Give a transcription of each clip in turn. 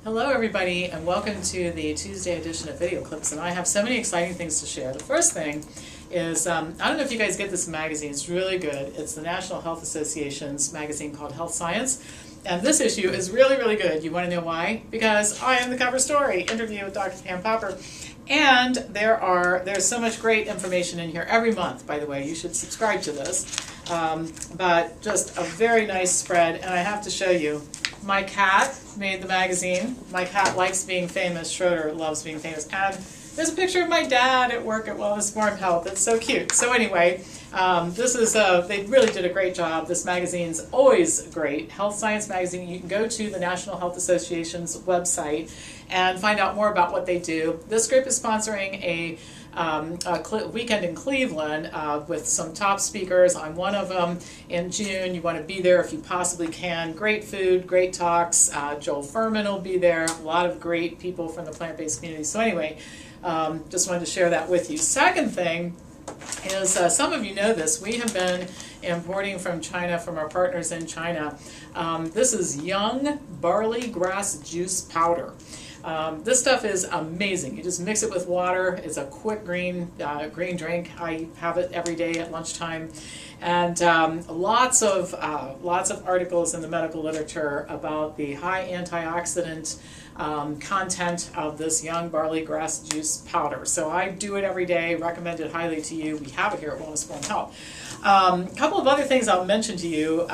Hello everybody and welcome to the Tuesday edition of Video Clips, and I have so many exciting things to share. The first thing is, I don't know if you guys get this magazine, it's really good. It's the National Health Association's magazine called Health Science, and this issue is really, really good. You want to know why? Because I am the cover story, interview with Dr. Pam Popper, and there's so much great information in here every month, by the way. You should subscribe to this, but just a very nice spread, and I have to show you. My cat made the magazine. My cat likes being famous. Schroeder loves being famous. And there's a picture of my dad at work at Wellness Farm Health. It's so cute. So anyway, they really did a great job. This magazine's always great. Health Science Magazine. You can go to the National Health Association's website and find out more about what they do. This group is sponsoring a weekend in Cleveland with some top speakers. I'm one of them in June. You want to be there if you possibly can. Great food, great talks. Joel Furman will be there. A lot of great people from the plant-based community. So anyway, just wanted to share that with you. Second thing is, some of you know this, we have been importing from China, from our partners in China. This is young barley grass juice powder. This stuff is amazing. You just mix it with water. It's a quick green drink. I have it every day at lunchtime, and lots of articles in the medical literature about the high antioxidant content of this young barley grass juice powder. So I do it every day. Recommend it highly to you. We have it here at Wellness Farm Health. A couple of other things I'll mention to you.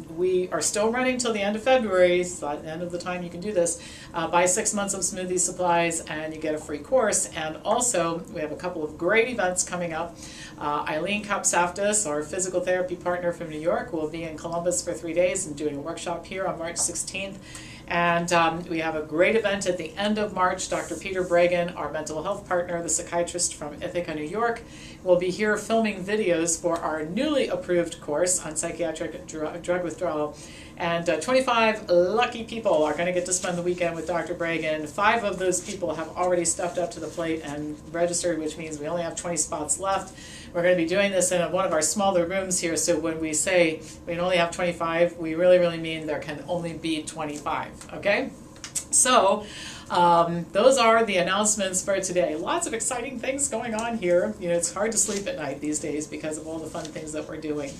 We are still running till the end of February, so the end of the time you can do this. Buy 6 months of smoothie supplies and you get a free course. And also, we have a couple of great events coming up. Eileen Kapsaftis, our physical therapy partner from New York, will be in Columbus for 3 days and doing a workshop here on March 16th. And we have a great event at the end of March. Dr. Peter Bregan, our mental health partner, the psychiatrist from Ithaca, New York, will be here filming videos for our newly approved course on psychiatric drug withdrawal. And 25 lucky people are going to get to spend the weekend with Dr. Bregan. 5 of those people have already stepped up to the plate and registered, which means we only have 20 spots left. We're going to be doing this in one of our smaller rooms here, so when we say we can only have 25, we really, really mean there can only be 25, okay? So those are the announcements for today. Lots of exciting things going on here. You know, it's hard to sleep at night these days because of all the fun things that we're doing.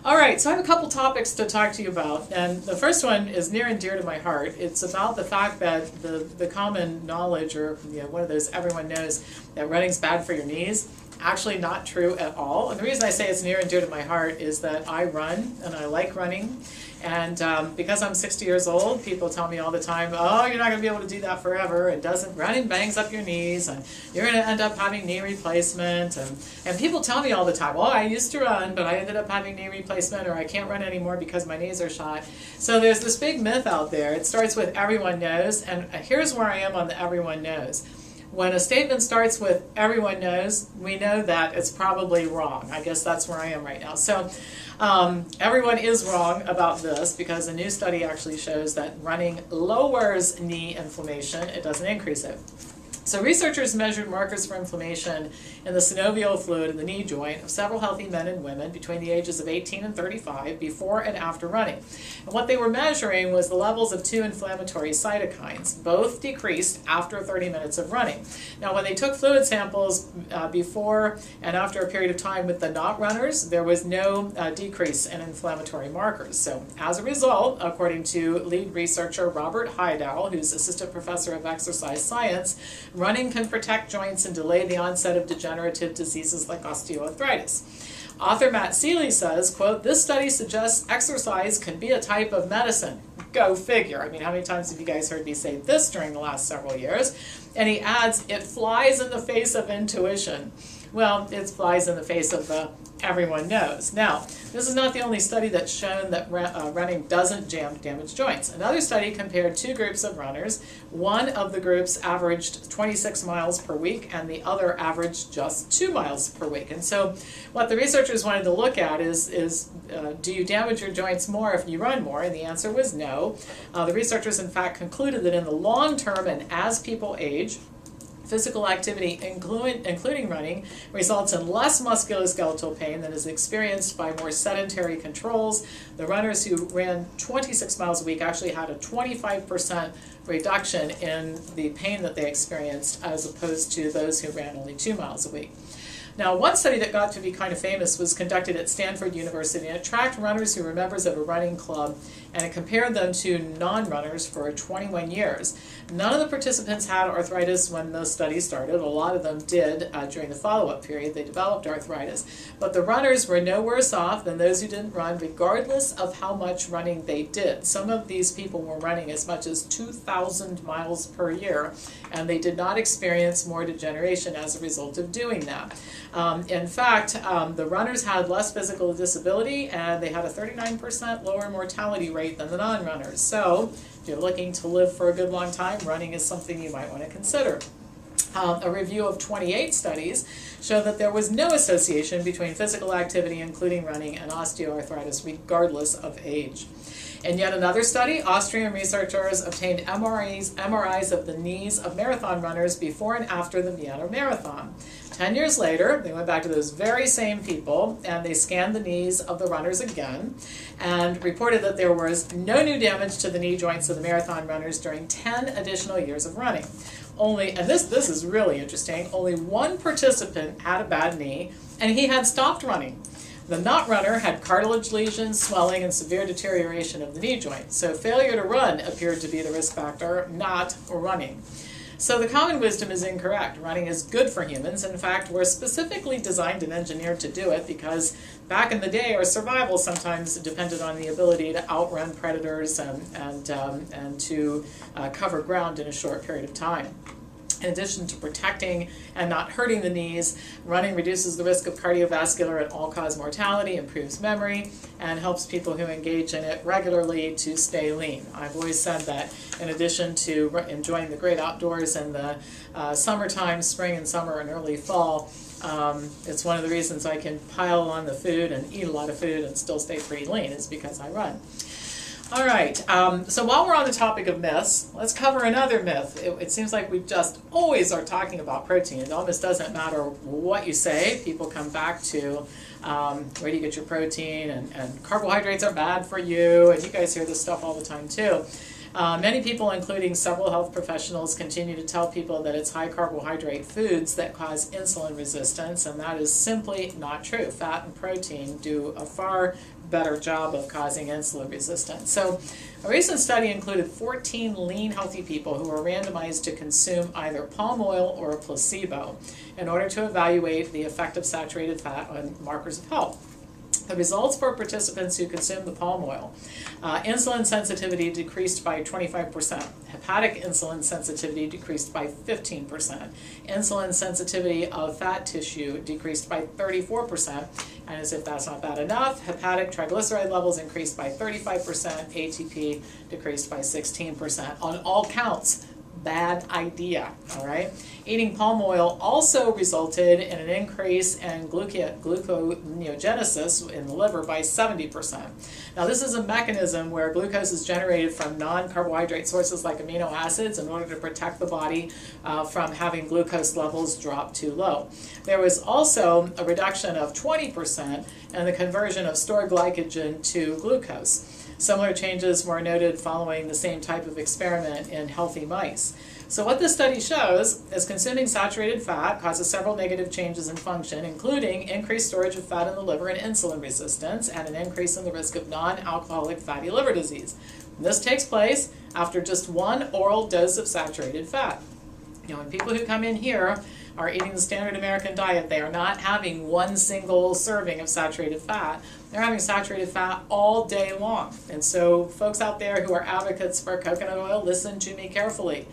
All right, so I have a couple topics to talk to you about, and the first one is near and dear to my heart. It's about the fact that the common knowledge, or one of those everyone knows, that running's bad for your knees. Actually not true at all. And the reason I say it's near and dear to my heart is that I run and I like running, and because I'm 60 years old, people tell me all the time, oh, you're not going to be able to do that forever. It doesn't, running bangs up your knees and you're going to end up having knee replacement, and people tell me all the time, well, I used to run but I ended up having knee replacement, or I can't run anymore because my knees are shot. So there's this big myth out there. It starts with everyone knows, and here's where I am on the everyone knows. When a statement starts with everyone knows, we know that it's probably wrong. I guess that's where I am right now. So everyone is wrong about this, because a new study actually shows that running lowers knee inflammation. It doesn't increase it. So researchers measured markers for inflammation in the synovial fluid in the knee joint of several healthy men and women between the ages of 18 and 35 before and after running. And what they were measuring was the levels of 2 inflammatory cytokines. Both decreased after 30 minutes of running. Now, when they took fluid samples before and after a period of time with the not runners, there was no decrease in inflammatory markers. So as a result, according to lead researcher Robert Heydahl, who's assistant professor of exercise science, running can protect joints and delay the onset of degenerative diseases like osteoarthritis. Author Matt Seeley says, quote, this study suggests exercise can be a type of medicine. Go figure. I mean, how many times have you guys heard me say this during the last several years? And he adds, it flies in the face of intuition. Well, it flies in the face of everyone knows. Now, this is not the only study that's shown that running doesn't damage joints. Another study compared 2 groups of runners. One of the groups averaged 26 miles per week and the other averaged just 2 miles per week. And so what the researchers wanted to look at is do you damage your joints more if you run more? And the answer was no. The researchers in fact concluded that in the long term and as people age, Physical activity, including running, results in less musculoskeletal pain than is experienced by more sedentary controls. The runners who ran 26 miles a week actually had a 25% reduction in the pain that they experienced as opposed to those who ran only 2 miles a week. Now, one study that got to be kind of famous was conducted at Stanford University, and it tracked runners who were members of a running club, and it compared them to non-runners for 21 years. None of the participants had arthritis when the study started. A lot of them did during the follow-up period. They developed arthritis. But the runners were no worse off than those who didn't run, regardless of how much running they did. Some of these people were running as much as 2,000 miles per year, and they did not experience more degeneration as a result of doing that. In fact, the runners had less physical disability, and they had a 39% lower mortality rate than the non-runners. So, if you're looking to live for a good long time, running is something you might want to consider. A review of 28 studies showed that there was no association between physical activity, including running, and osteoarthritis, regardless of age. In yet another study, Austrian researchers obtained MRIs of the knees of marathon runners before and after the Vienna Marathon. 10 years later, they went back to those very same people and they scanned the knees of the runners again and reported that there was no new damage to the knee joints of the marathon runners during 10 additional years of running. And this is really interesting, only one participant had a bad knee and he had stopped running. The not runner had cartilage lesions, swelling, and severe deterioration of the knee joint. So failure to run appeared to be the risk factor, not running. So the common wisdom is incorrect. Running is good for humans. In fact, we're specifically designed and engineered to do it because back in the day, our survival sometimes depended on the ability to outrun predators and to cover ground in a short period of time. In addition to protecting and not hurting the knees, running reduces the risk of cardiovascular and all-cause mortality, improves memory, and helps people who engage in it regularly to stay lean. I've always said that in addition to enjoying the great outdoors in the summertime, spring and summer and early fall, it's one of the reasons I can pile on the food and eat a lot of food and still stay pretty lean is because I run. All right, so while we're on the topic of myths, let's cover another myth. It seems like we just always are talking about protein. It almost doesn't matter what you say. People come back to where do you get your protein, and carbohydrates are bad for you, and you guys hear this stuff all the time too. Many people, including several health professionals, continue to tell people that it's high carbohydrate foods that cause insulin resistance, and that is simply not true. Fat and protein do a far better job of causing insulin resistance. So a recent study included 14 lean, healthy people who were randomized to consume either palm oil or a placebo in order to evaluate the effect of saturated fat on markers of health. The results for participants who consumed the palm oil, insulin sensitivity decreased by 25%, hepatic insulin sensitivity decreased by 15%, insulin sensitivity of fat tissue decreased by 34%, and as if that's not bad enough, hepatic triglyceride levels increased by 35%, ATP decreased by 16%. On all counts, bad idea, all right? Eating palm oil also resulted in an increase in gluconeogenesis in the liver by 70%. Now this is a mechanism where glucose is generated from non-carbohydrate sources like amino acids in order to protect the body from having glucose levels drop too low. There was also a reduction of 20% in the conversion of stored glycogen to glucose. Similar changes were noted following the same type of experiment in healthy mice. So what this study shows is consuming saturated fat causes several negative changes in function, including increased storage of fat in the liver and insulin resistance, and an increase in the risk of non-alcoholic fatty liver disease. And this takes place after just one oral dose of saturated fat. You know, when people who come in here are eating the standard American diet, they are not having one single serving of saturated fat. They're having saturated fat all day long. And so folks out there who are advocates for coconut oil, listen to me carefully.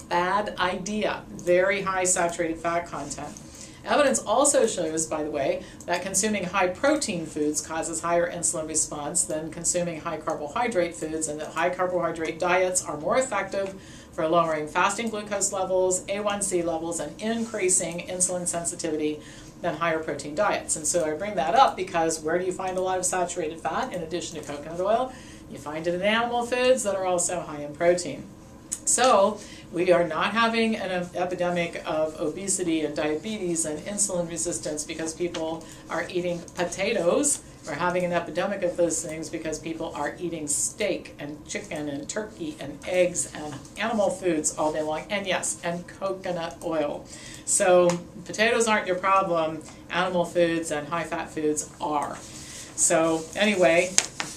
Bad idea. Very high saturated fat content. Evidence also shows, by the way, that consuming high protein foods causes higher insulin response than consuming high carbohydrate foods, and that high carbohydrate diets are more effective for lowering fasting glucose levels, A1C levels, and increasing insulin sensitivity than higher protein diets. And so I bring that up because where do you find a lot of saturated fat in addition to coconut oil? You find it in animal foods that are also high in protein. So we are not having an epidemic of obesity and diabetes and insulin resistance because people are eating potatoes. We're having an epidemic of those things because people are eating steak and chicken and turkey and eggs and animal foods all day long, and yes, and coconut oil. So potatoes aren't your problem, animal foods and high-fat foods are. So anyway,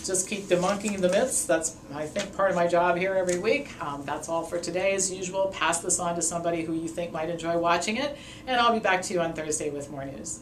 just keep debunking the myths. That's, I think, part of my job here every week. That's all for today. As usual, pass this on to somebody who you think might enjoy watching it, and I'll be back to you on Thursday with more news.